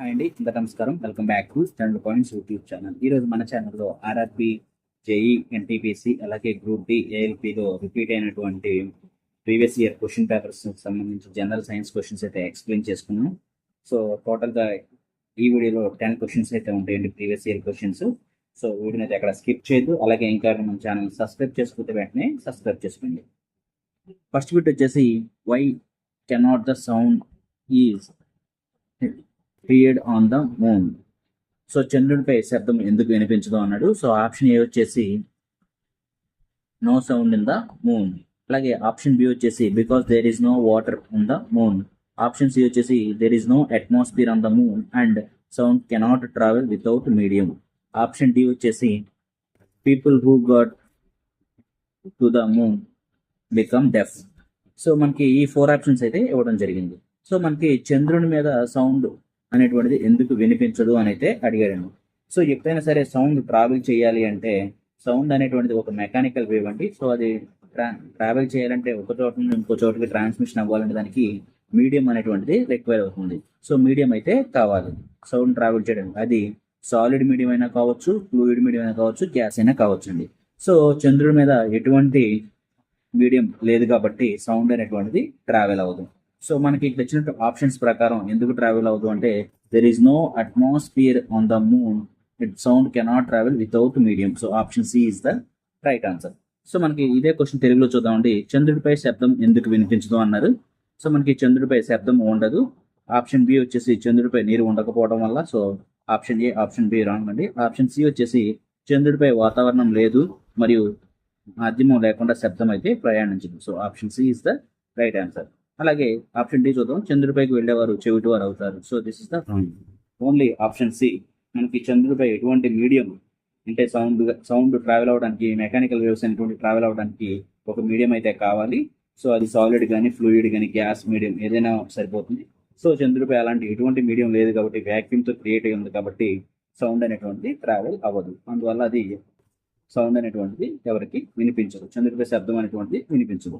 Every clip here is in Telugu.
హాయ్ అండి, అందరికీ నమస్కారం. Welcome back to standard points YouTube channel. ఈరోజు మన ఛానల్లో ఆర్ఆర్బి, జేఈ, ఎన్టీపీసీ అలాగే గ్రూప్ డి, ఏఎల్పిలో రిపీట్ అయినటువంటి ప్రీవియస్ ఇయర్ క్వశ్చన్ పేపర్స్ సంబంధించి జనరల్ సైన్స్ క్వశ్చన్స్ అయితే ఎక్స్ప్లెయిన్ చేసుకున్నాం. సో టోటల్గా ఈ వీడియోలో 10 క్వశ్చన్స్ అయితే ఉంటాయండి, ప్రీవియస్ ఇయర్ క్వశ్చన్స్. సో వీడియోని అయితే అక్కడ స్కిప్ చేయదు. అలాగే ఇంకా మన ఛానల్ సబ్స్క్రైబ్ చేసుకుంటే వెంటనే సబ్స్క్రైబ్ చేసుకోండి. ఫస్ట్ బిట్ వచ్చేసి why cannot the sound is create on the moon. So చంద్రుడిపై శబ్దం ఎందుకు వినిపించదు అన్నాడు. సో ఆప్షన్ ఏ వచ్చేసి no sound in the moon. అలాగే ఆప్షన్ బి వచ్చేసి because there is no water in the moon. Option C వచ్చేసి there is no atmosphere on the moon and sound cannot travel without medium. Option D వచ్చేసి people who got to the moon become deaf. So మనకి ఈ 4 ఆప్షన్స్ అయితే ఇవ్వడం జరిగింది. సో మనకి చంద్రుని మీద సౌండ్ అనేటువంటిది ఎందుకు వినిపించదు అని అయితే అడిగాడు. సో ఎప్పుడైనా సరే సౌండ్ ట్రావెల్ చేయాలి అంటే సౌండ్ అనేటువంటిది ఒక మెకానికల్ వేవ్ అండి. సో అది ట్రావెల్ చేయాలంటే ఒక చోట నుండి ఇంకో చోటకి ట్రాన్స్మిషన్ అవ్వాలంటే దానికి మీడియం అనేటువంటిది రిక్వైర్ అవుతుంది. సో మీడియం అయితే కావాలి సౌండ్ ట్రావెల్ చేయడానికి. అది సాలిడ్ మీడియం అయినా కావచ్చు, ఫ్లూయిడ్ మీడియం అయినా కావచ్చు, గ్యాస్ అయినా కావచ్చు అండి. సో చంద్రుడి మీద ఎటువంటి మీడియం లేదు కాబట్టి సౌండ్ అనేటువంటిది ట్రావెల్ అవ్వదు. సో మనకి ఇక్కడ వచ్చిన ఆప్షన్స్ ప్రకారం ఎందుకు ట్రావెల్ అవ్వదు అంటే there is no atmosphere on the moon, it sound cannot travel without medium. So option C is the right answer. So మనకి ఇదే క్వశ్చన్ తెలుగులో చూద్దామండి. చంద్రుడిపై శబ్దం ఎందుకు వినిపించదు అన్నారు. సో మనకి చంద్రుడిపై శబ్దం ఉండదు. ఆప్షన్ బి వచ్చేసి చంద్రుడిపై నీరు ఉండకపోవడం వల్ల. So option A, option B wrong అండి. ఆప్షన్ సి వచ్చేసి చంద్రుడిపై వాతావరణం లేదు మరియు మాధ్యమం లేకుండా శబ్దం అయితే ప్రయాణించదు. So option C is the right answer. అలాగే ఆప్షన్ డి చూద్దాం. చంద్రుడిపైకి వెళ్ళేవారు చెవిటి వారు అవుతారు. So this is the only option C. మనకి చంద్రుడిపై ఎటువంటి మీడియం అంటే సౌండ్ ట్రావెల్ అవడానికి, మెకానికల్ వేవ్స్ అనేటువంటి ట్రావెల్ అవడానికి ఒక మీడియం అయితే కావాలి. సో అది సాలిడ్ కానీ, ఫ్లూయిడ్ కానీ, గ్యాస్ మీడియం ఏదైనా సరిపోతుంది. సో చంద్రుడిపై అలాంటి ఎటువంటి మీడియం లేదు కాబట్టి వ్యాక్యూమ్తో క్రియేట్ అయి ఉంది కాబట్టి సౌండ్ అనేటువంటిది ట్రావెల్ అవ్వదు. అందువల్ల అది సౌండ్ అనేటువంటిది ఎవరికి వినిపించదు. చంద్రుడిపై శబ్దం అనేటువంటిది వినిపించదు.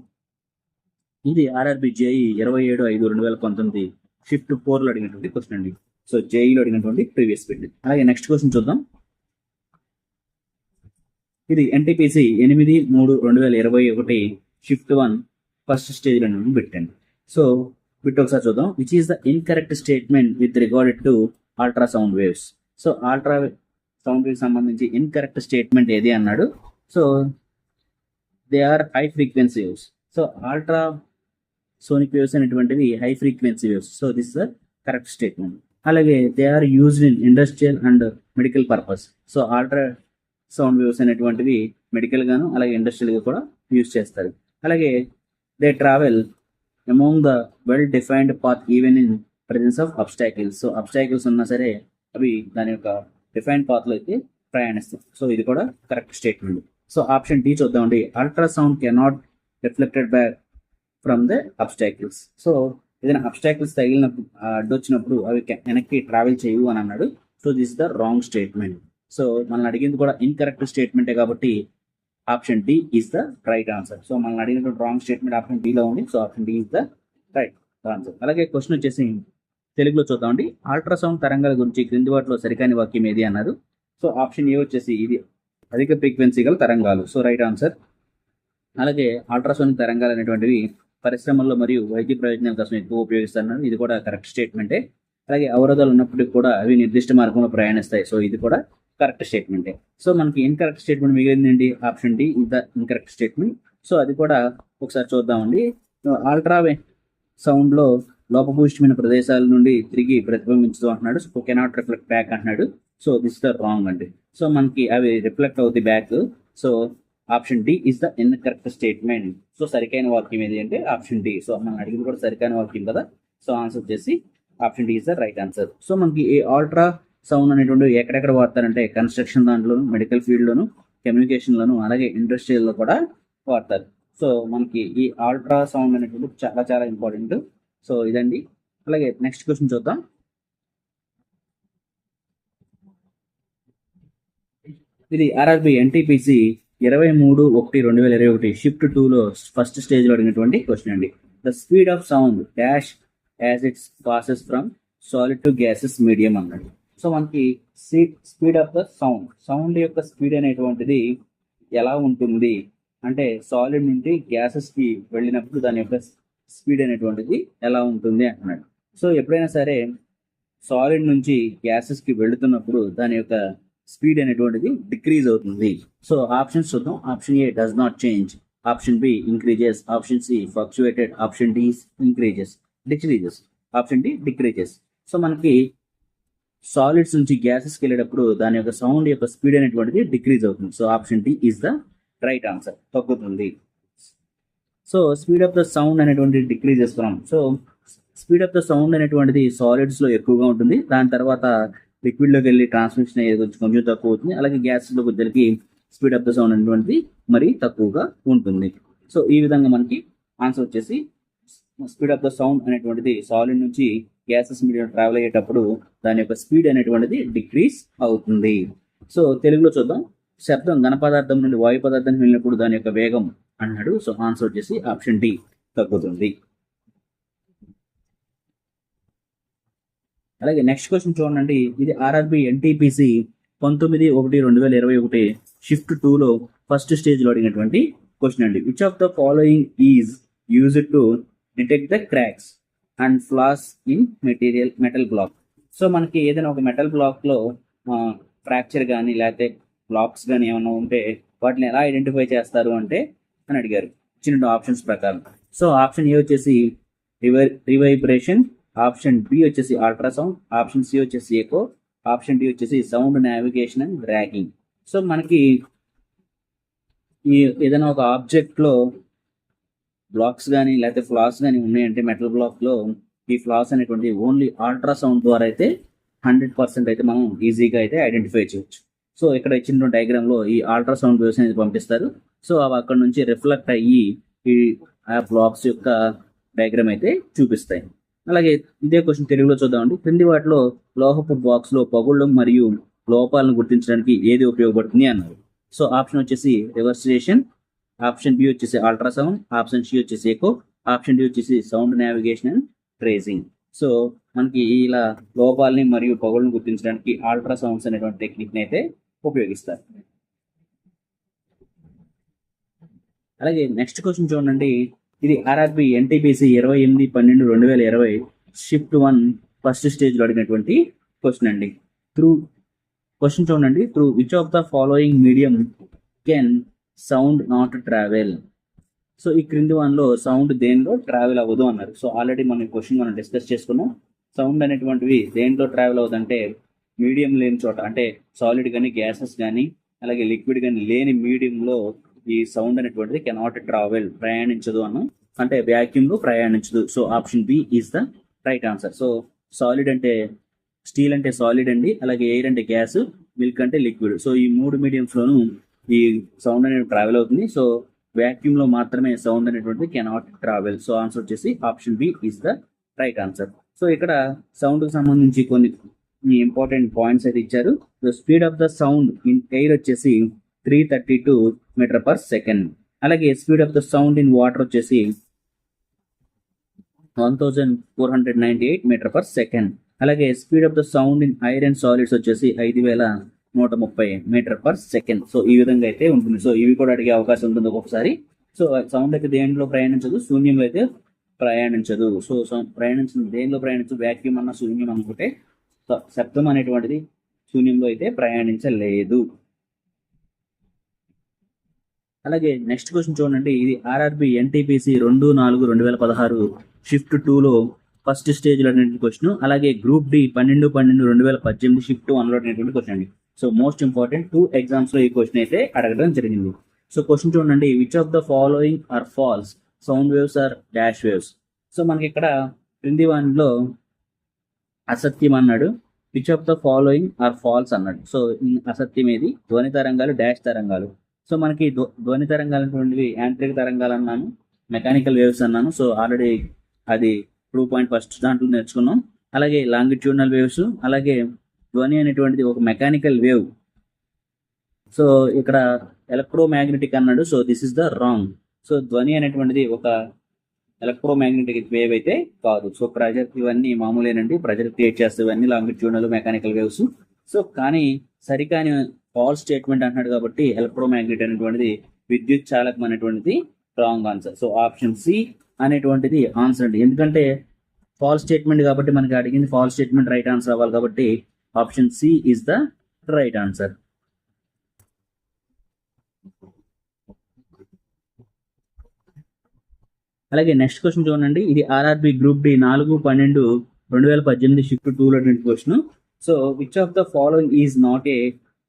ఇది ఆర్ఆర్బి జేఈ 27/5/2019 షిఫ్ట్ 4లో అడిగినటువంటి క్వశ్చన్ అండి. సో జేఈలో అడిగినటువంటి ప్రీవియస్ బిట్. అలాగే నెక్స్ట్ క్వశ్చన్ చూద్దాం. ఇది ఎన్టీపీసీ 8/3/2021 షిఫ్ట్ 1 ఫస్ట్ స్టేజ్లో బిట్ అండి. సో బిట్ ఒకసారి చూద్దాం. Which is the incorrect statement with regard to ultrasound waves. So ultrasound waves సంబంధించి ఇన్కరెక్ట్ స్టేట్మెంట్ ఏది అన్నాడు. So they are high frequency waves. So ultrasonic waves అనేటువంటివి high frequency waves. So this is the correct statement. అలాగే they are used in industrial and medical purpose. So ultrasound waves అనేటువంటివి మెడికల్ గాను అలాగే ఇండస్ట్రియల్ గా కూడా యూజ్ చేస్తారు. అలాగే they travel among the well defined path even in presence of obstacles. So obstacles ఉన్నా సరే అవి దాని యొక్క డిఫైన్డ్ పాత్ లో అయితే ప్రయాణిస్తాయి. సో ఇది కూడా correct statement. So option D చూద్దామండి. Ultrasound cannot reflected back from the obstacles. So ఏదైనా అబ్స్టాకిల్స్ తగిలినప్పుడు అడ్డొచ్చినప్పుడు అవి వెనక్కి ట్రావెల్ చేయవు అని అన్నాడు. So this the wrong statement. So మనల్ని అడిగింది కూడా ఇన్కరెక్ట్ స్టేట్మెంటే కాబట్టి option D is the right answer. So మనల్ని అడిగినటువంటి రాంగ్ స్టేట్మెంట్ ఆప్షన్ డిలో ఉంది. So option D is the right answer. అలాగే క్వశ్చన్ వచ్చేసి తెలుగులో చూద్దామండి. అల్ట్రాసౌండ్ తరంగాల గురించి క్రింది వాటిలో సరికాని వాక్యం ఏది అన్నారు. సో ఆప్షన్ ఏ వచ్చేసి ఇది అధిక ఫ్రీక్వెన్సీ గల తరంగాలు. So right answer. అలాగే అల్ట్రాసోనిక్ తరంగాలు అనేటువంటివి పరిశ్రమల్లో మరియు వైద్య ప్రయోజనాల కోసం ఎక్కువ ఉపయోగిస్తున్నారు. ఇది కూడా కరెక్ట్ స్టేట్మెంటే. అలాగే అవరోధాలు ఉన్నప్పటికీ కూడా అవి నిర్దిష్ట మార్గంలో ప్రయాణిస్తాయి. సో ఇది కూడా కరెక్ట్ స్టేట్మెంటే. సో మనకి ఇన్కరెక్ట్ స్టేట్మెంట్ మిగిలిందండి option D is the incorrect statement. So అది కూడా ఒకసారి చూద్దామండి. అల్ట్రా సౌండ్ లో లోపభూయిష్టమైన ప్రదేశాల నుండి తిరిగి ప్రతిబింబించదు అంటున్నాడు. సో కెనాట్ రిఫ్లెక్ట్ బ్యాక్ అంటున్నాడు. సో దిస్ ద రాంగ్ అండి. సో మనకి అవి రిఫ్లెక్ట్ అవుతాయి back. So option D is the incorrect statement. So సరికైన వాక్యం ఏది అంటే ఆప్షన్ డి. సో మనం అడిగింది కూడా సరికైన వాక్యం కదా. సో ఆన్సర్ వచ్చేసి option D is the right answer. So మనకి ఈ అల్ట్రా సౌండ్ అనేటువంటి ఎక్కడెక్కడ వాడతారంటే కన్స్ట్రక్షన్ దాంట్లోను, మెడికల్ ఫీల్డ్లోను, కమ్యూనికేషన్లోను, అలాగే ఇండస్ట్రియల్లో కూడా వాడతారు. సో మనకి ఈ అల్ట్రా సౌండ్ అనేటువంటి చాలా చాలా ఇంపార్టెంట్. సో ఇదండి. అలాగే నెక్స్ట్ క్వశ్చన్ చూద్దాం. ఇది ఆర్ఆర్బి ఎన్టీపీసీ 23/1/2021 షిఫ్ట్ 2లో ఫస్ట్ స్టేజ్లో అడిగినటువంటి క్వశ్చన్ అండి. The speed of sound dash as it's passes from solid to gases medium అన్నాడు. సో మనకి స్పీడ్ ఆఫ్ ద సౌండ్ యొక్క స్పీడ్ అనేటువంటిది ఎలా ఉంటుంది అంటే సాలిడ్ నుండి గ్యాసెస్ కి వెళ్ళినప్పుడు దాని యొక్క స్పీడ్ అనేటువంటిది ఎలా ఉంటుంది అంటున్నాడు. సో ఎప్పుడైనా సరే సాలిడ్ నుంచి గ్యాసెస్ కి వెళుతున్నప్పుడు దాని యొక్క స్పీడ్ అనేటువంటిది డిక్రీజ్ అవుతుంది. సో ఆప్షన్స్ చూద్దాం. Option A does not change, option B increases, option C fluctuated, option D increases decreases, option D decreases. So మనకి సాలిడ్స్ నుంచి గ్యాసెస్కి వెళ్ళేటప్పుడు దాని యొక్క సౌండ్ యొక్క స్పీడ్ అనేటువంటిది డిక్రీజ్ అవుతుంది. So option D is the right answer, తగ్గుతుంది. So speed of the sound అనేటువంటి డిక్రీజ్ చేస్తున్నాం. So speed of the sound అనేటువంటిది సాలిడ్స్ లో ఎక్కువగా ఉంటుంది, దాని తర్వాత లిక్విడ్ లోకి వెళ్ళి ట్రాన్స్మిషన్ అయ్యేది కొంచెం తక్కువ అవుతుంది, అలాగే గ్యాస్ లోకి వచ్చేసరికి స్పీడ్ ఆఫ్ ద సౌండ్ అనేటువంటిది మరీ తక్కువగా ఉంటుంది. సో ఈ విధంగా మనకి ఆన్సర్ వచ్చేసి స్పీడ్ ఆఫ్ ద సౌండ్ అనేటువంటిది సాలిడ్ నుంచి గ్యాసెస్ మీడియం ట్రావెల్ అయ్యేటప్పుడు దాని యొక్క స్పీడ్ అనేటువంటిది డిక్రీజ్ అవుతుంది. సో తెలుగులో చూద్దాం. శబ్దం ఘన పదార్థం నుండి వాయు పదార్థానికి వెళ్ళినప్పుడు దాని యొక్క వేగం అన్నాడు. సో ఆన్సర్ వచ్చేసి ఆప్షన్ డి, తగ్గుతుంది. అలాగే నెక్స్ట్ క్వశ్చన్ చూడండి. ఇది ఆర్ఆర్బి ఎన్టీపీసీ 19/1/2021 షిఫ్ట్ 2లో ఫస్ట్ స్టేజ్ లో అడిగినటువంటి క్వశ్చన్ అండి. Which of the following is used to detect the cracks and flaws in metal block. So మనకి ఏదైనా ఒక మెటల్ బ్లాక్ లో ఫ్రాక్చర్ కానీ లేకపోతే బ్లాక్స్ కానీ ఏమైనా ఉంటే వాటిని ఎలా ఐడెంటిఫై చేస్తారు అంటే అని అడిగారు ఇచ్చిన ఆప్షన్స్ ప్రకారం. సో ఆప్షన్ ఏ వచ్చేసి రివైబ్రేషన్, ఆప్షన్ బి వచ్చేసి అల్ట్రాసౌండ్, ఆప్షన్ సి వచ్చేసి ఎకో, ఆప్షన్ డి వచ్చేసి sound navigation and tracking. So మనకి ఈ ఏదైనా ఒక ఆబ్జెక్ట్ లో బ్లాక్స్ కానీ లేకపోతే ఫ్లాస్ కానీ ఉన్నాయంటే మెటల్ బ్లాక్ లో ఈ ఫ్లాస్ అనేటువంటి ఓన్లీ అల్ట్రాసౌండ్ ద్వారా అయితే 100% అయితే మనం ఈజీగా అయితే ఐడెంటిఫై చేయొచ్చు. సో ఇక్కడ ఇచ్చిన డయాగ్రామ్ లో ఈ అల్ట్రాసౌండ్ వేవ్స్ అనేది పంపిస్తారు. సో అవి అక్కడ నుంచి రిఫ్లెక్ట్ అయ్యి ఈ ఆ బ్లాక్స్ యొక్క డయాగ్రామ్ అయితే చూపిస్తాయి. అలాగే ఇదే క్వశ్చన్ తెలుగులో చూద్దామండి. క్రింది వాటిలో లోహపు బాక్స్ లో పగుళ్ళు మరియు లోపాలను గుర్తించడానికి ఏది ఉపయోగపడుతుంది అన్నారు. సో ఆప్షన్ వచ్చేసి రివర్సిలేషన్, ఆప్షన్ బి వచ్చేసి అల్ట్రాసౌండ్, ఆప్షన్ సి వచ్చేసి ఎకో, ఆప్షన్ డి వచ్చేసి sound navigation and tracing. So మనకి ఇలా లోపాలని మరియు పగుళ్ళని గుర్తించడానికి అల్ట్రాసౌండ్స్ అనేటువంటి టెక్నిక్ ని అయితే ఉపయోగిస్తారు. అలాగే నెక్స్ట్ క్వశ్చన్ చూడండి. ఇది RRB NTPC 28/12/2020 shift 1 first stage లో అడిగినటువంటి క్వశ్చన్ అండి. క్వశ్చన్ చూడండి. Through which of the following medium can sound not travel. So ఈ క్రింది వన్లో సౌండ్ దేనిలో ట్రావెల్ అవ్వదు అన్నారు. సో ఆల్రెడీ మనం డిస్కస్ చేసుకున్నాం. సౌండ్ అనేటువంటివి దేంట్లో ట్రావెల్ అవుతుందంటే మీడియం లేని చోట, అంటే సాలిడ్ కానీ గ్యాసెస్ కానీ అలాగే లిక్విడ్ కానీ లేని మీడియంలో ఈ సౌండ్ అనేటువంటిది కెనాట్ ట్రావెల్, ప్రయాణించదు అన్న, అంటే వ్యాక్యూమ్ లో ప్రయాణించదు. So option B is the right answer. So solid అంటే స్టీల్ అంటే సాలిడ్ అండి, అలాగే ఎయిర్ అంటే గ్యాస్, మిల్క్ అంటే లిక్విడ్. సో ఈ మూడు మీడియంస్ లోను ఈ సౌండ్ అనేది ట్రావెల్ అవుతుంది. సో వ్యాక్యూమ్ లో మాత్రమే సౌండ్ అనేటువంటిది కెనాట్ ట్రావెల్. సో ఆన్సర్ వచ్చేసి option B is the right answer. So ఇక్కడ సౌండ్ కి సంబంధించి కొన్ని ఇంపార్టెంట్ పాయింట్స్ అయితే ఇచ్చారు. The speed of the sound in air వచ్చేసి 332 మీటర్ పర్ సెకండ్. అలాగే speed of the sound in water వచ్చేసి 1498 మీటర్ పర్ సెకండ్. అలాగే speed of the sound in iron solids వచ్చేసి 5130 మీటర్ పర్ సెకండ్. సో ఈ విధంగా అయితే ఉంటుంది. సో ఇవి కూడా అడిగే అవకాశం ఉంటుంది ఒక్కొక్కసారి. సో సౌండ్ అయితే దేంట్లో ప్రయాణించదు, శూన్యంలో అయితే ప్రయాణించదు. సో దేనిలో ప్రయాణించదు, వ్యాక్యూమ్ అన్న శూన్యం అనుకుంటే శబ్దం అనేటువంటిది శూన్యంలో అయితే ప్రయాణించలేదు. అలాగే నెక్స్ట్ క్వశ్చన్ చూడండి. ఇది ఆర్ఆర్బి ఎన్టీపీసీ 2/4/2016 షిఫ్ట్ 2లో ఫస్ట్ స్టేజ్ లో అనేటువంటి క్వశ్చన్. అలాగే గ్రూప్ డి 12/12/2018 షిఫ్ట్ 1లో అనేటువంటి క్వశ్చన్ అండి. సో మోస్ట్ ఇంపార్టెంట్ 2 ఎగ్జామ్స్ లో ఈ క్వశ్చన్ అయితే అడగడం జరిగింది. సో క్వశ్చన్ చూడండి. Which of the following are false, sound waves are dash waves. So మనకి ఇక్కడ క్రింది వానిలో అసత్యం అన్నాడు, which of the following are false అన్నాడు. సో అసత్యం ఏది, ధ్వని తరంగాలు, డాష్ తరంగాలు. సో మనకి ధ్వని తరంగాలు అనేటువంటివి యాంత్రిక తరంగాలు అన్నాను, మెకానికల్ వేవ్స్ అన్నాను. సో ఆల్రెడీ అది 2 ఫస్ట్ దాంట్లో నేర్చుకున్నాం. అలాగే లాంగిట్యూడినల్ వేవ్స్, అలాగే ధ్వని అనేటువంటిది ఒక మెకానికల్ వేవ్. సో ఇక్కడ ఎలక్ట్రోమాగ్నెటిక్ అన్నాడు. So this is the wrong. So ధ్వని అనేటువంటిది ఒక ఎలక్ట్రోమాగ్నెటిక్ వేవ్ అయితే కాదు. సో ప్రెజర్ ఇవన్నీ మామూలేనండి, ప్రెజర్ క్రియేట్ చేస్తే ఇవన్నీ లాంగిట్యూడల్ మెకానికల్ వేవ్స్. సో కానీ సరికాని ఫాల్స్ స్టేట్మెంట్ అంటున్నాడు కాబట్టి ఎలక్ట్రోమాగ్నెట్ అనేటువంటిది విద్యుత్ చాలకం అనేటువంటిది wrong answer. So option C అనేటువంటిది ఆన్సర్ అండి. ఎందుకంటే ఫాల్స్ స్టేట్మెంట్ కాబట్టి మనకి అడిగింది ఫాల్స్ స్టేట్మెంట్ రైట్ ఆన్సర్ అవ్వాలి కాబట్టి option C is the right answer. అలాగే నెక్స్ట్ క్వశ్చన్ చూడండి, ఇది ఆర్ఆర్బి గ్రూప్ డి 4/12/2018 షిఫ్ట్ 2లో question. So which of the following is not a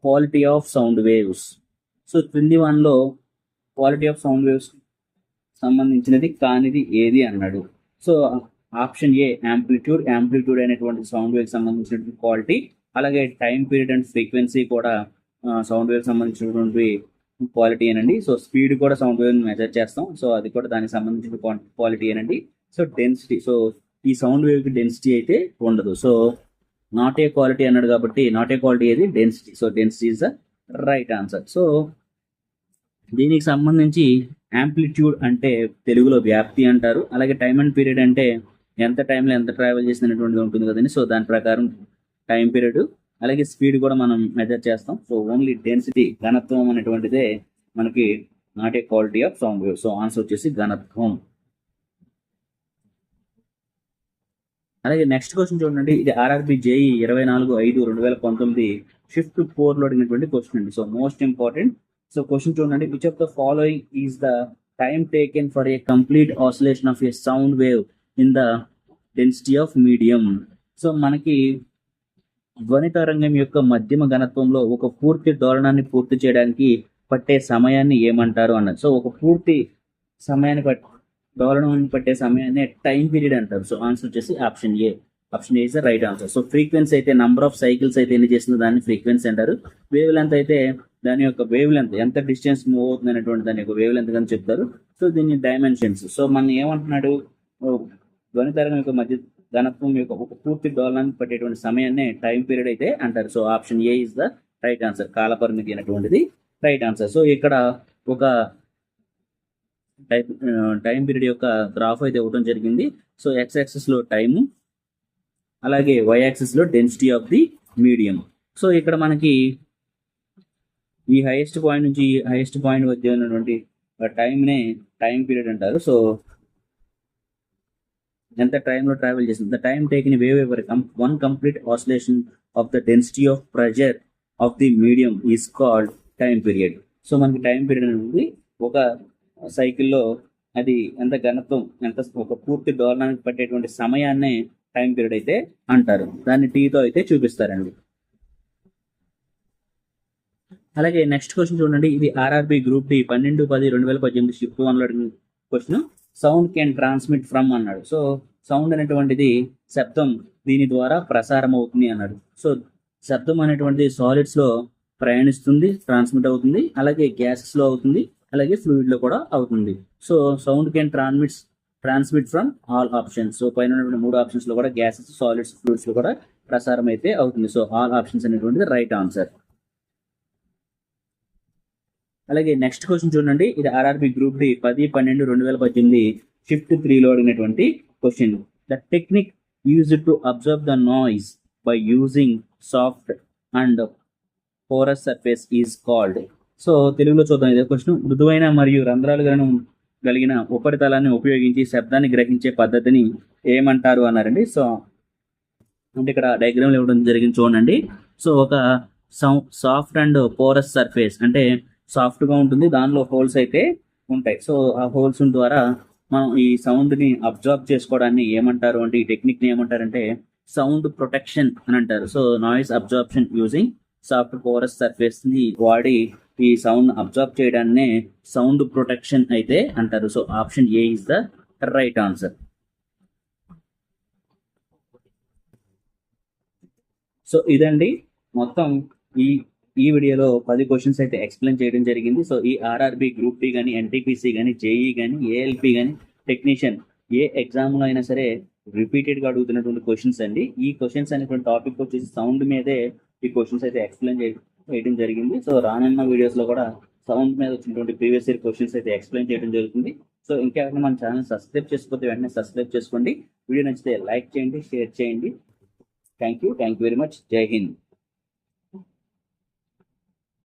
quality of sound waves? So క్రింది వన్లో క్వాలిటీ ఆఫ్ సౌండ్ వేవ్స్ సంబంధించినది కానిది ఏది అన్నాడు. సో ఆప్షన్ ఏ యాంప్లిట్యూడ్. యాంప్లిట్యూడ్ అనేటువంటి సౌండ్ వేవ్ సంబంధించినటువంటి క్వాలిటీ. అలాగే టైం పీరియడ్ అండ్ ఫ్రీక్వెన్సీ కూడా సౌండ్ వేవ్ సంబంధించినటువంటి క్వాలిటీ ఏనండి. సో స్పీడ్ కూడా సౌండ్ వేవ్ మెజర్ చేస్తాం, సో అది కూడా దానికి సంబంధించిన క్వాలిటీ ఏనండి. సో డెన్సిటీ, సో ఈ సౌండ్ వేవ్ కి డెన్సిటీ అయితే ఉండదు. సో నాట్ ఏ క్వాలిటీ అన్నాడు కాబట్టి నాట్ ఏ క్వాలిటీ ఏది density. So density is the right answer. So దీనికి సంబంధించి యాంప్లిట్యూడ్ అంటే తెలుగులో వ్యాప్తి అంటారు. అలాగే టైమ్ అండ్ పీరియడ్ అంటే ఎంత టైంలో ఎంత ట్రావెల్ చేసినటువంటిది ఉంటుంది కదండి. సో దాని ప్రకారం టైం పీరియడ్, అలాగే స్పీడ్ కూడా మనం మెజర్ చేస్తాం. సో ఓన్లీ డెన్సిటీ ఘనత్వం అనేటువంటిదే మనకి not a quality of sound wave. So answer వచ్చేసి ఘనత్వం. అలాగే నెక్స్ట్ క్వశ్చన్ చూడండి, ఇది ఆర్ఆర్బి జేఈ 24/5/2019 షిఫ్ట్ 4లో అడిగినటువంటి క్వశ్చన్ అండి. So most important. So question చూడండి, which of the following is the time taken for a complete oscillation of a sound wave in the density of medium? So మనకి ధ్వని తరంగం యొక్క మధ్యమ ఘనత్వంలో ఒక పూర్తి డోలనాన్ని పూర్తి చేయడానికి పట్టే సమయాన్ని ఏమంటారు అన్నది. సో ఒక పూర్తి సమయాన్ని డోలనాన్ని పట్టే సమయాన్ని టైం పీరియడ్ అంటారు. సో ఆన్సర్ వచ్చేసి option A. Option A is the right answer. So frequency అయితే నంబర్ ఆఫ్ సైకిల్స్ అయితే ఎన్ని చేస్తుందో దాన్ని ఫ్రీక్వెన్సీ అంటారు. వేవ్ లెంత్ అయితే దాని యొక్క వేవ్ లెంత్ ఎంత డిస్టెన్స్ మూవ్ అవుతుంది అనేటువంటి దాని యొక్క వేవ్ లెంత్ అని చెప్తారు. సో దీన్ని డైమెన్షన్స్. సో మనం ఏమంటున్నాడు, ధ్వని తరంగం యొక్క మధ్య ఘనత్వం యొక్క ఒక పూర్తి డోలనాన్ని పట్టేటువంటి సమయాన్ని టైం పీరియడ్ అయితే అంటారు. So option A is the right answer. కాలపరిమితి అనేటువంటిది రైట్ ఆన్సర్. సో ఇక్కడ ఒక టైం పీరియడ్ యొక్క గ్రాఫ్ అయితే ఇవ్వడం జరిగింది. సో ఎక్స్ యాక్సిస్ లో టైము, అలాగే వై యాక్సిస్ లో density of the medium. So ఇక్కడ మనకి ఈ హైయెస్ట్ పాయింట్ నుంచి హైయెస్ట్ పాయింట్ మధ్య ఉన్నటువంటి టైంనే టైం పీరియడ్ అంటారు. సో ఎంత టైంలో ట్రావెల్ చేసింది, the time taken wave ever one complete oscillation of the density of pressure of the medium is called time period. So మనకి టైం పీరియడ్ అనేది ఒక సైకిల్లో అది ఎంత ఘనత్వం, ఎంత ఒక పూర్తి డోలనానికి పట్టేటువంటి సమయాన్నే టైం పీరియడ్ అయితే అంటారు. దాన్ని టీతో అయితే చూపిస్తారండి. అలాగే నెక్స్ట్ క్వశ్చన్ చూడండి, ఇది ఆర్ఆర్బి గ్రూప్ డి 12/10/2018 షిఫ్ట్ 1లో question. Sound can transmit from అన్నాడు. సో సౌండ్ అనేటువంటిది శబ్దం, దీని ద్వారా ప్రసారం అవుతుంది అన్నాడు. సో శబ్దం అనేటువంటిది సాలిడ్స్ లో ప్రయాణిస్తుంది, ట్రాన్స్మిట్ అవుతుంది, అలాగే గ్యాసెస్ లో అవుతుంది, అలాగే ఫ్లూయిడ్ లో కూడా అవుతుంది. So sound can transmit from all options. So పైన ఉన్నటువంటి 3 ఆప్షన్స్ లో కూడా గ్యాసెస్, సాలిడ్స్, ఫ్లూయిడ్స్ లో కూడా ప్రసారం అయితే అవుతుంది. సో ఆల్ ఆప్షన్స్ అనేటువంటిది రైట్ ఆన్సర్. అలాగే నెక్స్ట్ క్వశ్చన్ చూడండి, ఇది ఆర్ఆర్బి గ్రూప్ డి 10/12/2018 షిఫ్ట్ 3లో అడిగినటువంటి question. The technique used to observe the noise by using soft and porous surface is called. So తెలుగులో చూద్దాం ఇదే క్వశ్చన్. మృదువైన మరియు రంధ్రాలు కలిగిన ఉపరితలాన్ని ఉపయోగించి శబ్దాన్ని గ్రహించే పద్ధతిని ఏమంటారు అన్నారండి. సో అంటే ఇక్కడ డయాగ్రామ్ ఇవ్వడం జరిగింది చూడండి. సో ఒక సాఫ్ట్ అండ్ పోరస్ సర్ఫేస్ అంటే సాఫ్ట్ గా ఉంటుంది, దానిలో హోల్స్ అయితే ఉంటాయి. సో ఆ హోల్స్ ద్వారా మనం ఈ సౌండ్ ని అబ్జర్వ్ చేసుకోవడాన్ని ఏమంటారు అంటే, ఈ టెక్నిక్ ని ఏమంటారంటే సౌండ్ ప్రొటెక్షన్ అని అంటారు. So noise absorption using soft porous surface ని వాడి ఈ సౌండ్ అబ్జర్వ్ చేయడాన్ని సౌండ్ ప్రొటెక్షన్ అయితే అంటారు. So option A is the right answer. So ఇదండి మొత్తం ఈ వీడియోలో 10 క్వశ్చన్స్ అయితే ఎక్స్ప్లెయిన్ చేయడం జరిగింది. సో ఈ ఆర్ఆర్బి గ్రూప్ డి కానీ, ఎన్టీపీసీ కానీ, జేఈ కానీ, ఏఎల్పి కానీ, టెక్నీషియన్ ఏ ఎగ్జామ్లో అయినా సరే రిపీటెడ్గా అడుగుతున్నటువంటి క్వశ్చన్స్ అండి. ఈ క్వశ్చన్స్ అనేటువంటి టాపిక్ వచ్చేసి సౌండ్ మీదే ఈ క్వశ్చన్స్ అయితే ఎక్స్ప్లెయిన్ చేయడం జరిగింది. సో రానున్న వీడియోస్లో కూడా సౌండ్ మీద వచ్చినటువంటి ప్రీవియస్ ఇయర్ క్వశ్చన్స్ అయితే ఎక్స్ప్లెయిన్ చేయడం జరుగుతుంది. సో ఇంకెవరైనా మన ఛానల్ సబ్స్క్రైబ్ చేసుకోతే వెంటనే సబ్స్క్రైబ్ చేసుకోండి. వీడియో నచ్చితే లైక్ చేయండి, షేర్ చేయండి. Thank you very much. జై హింద్.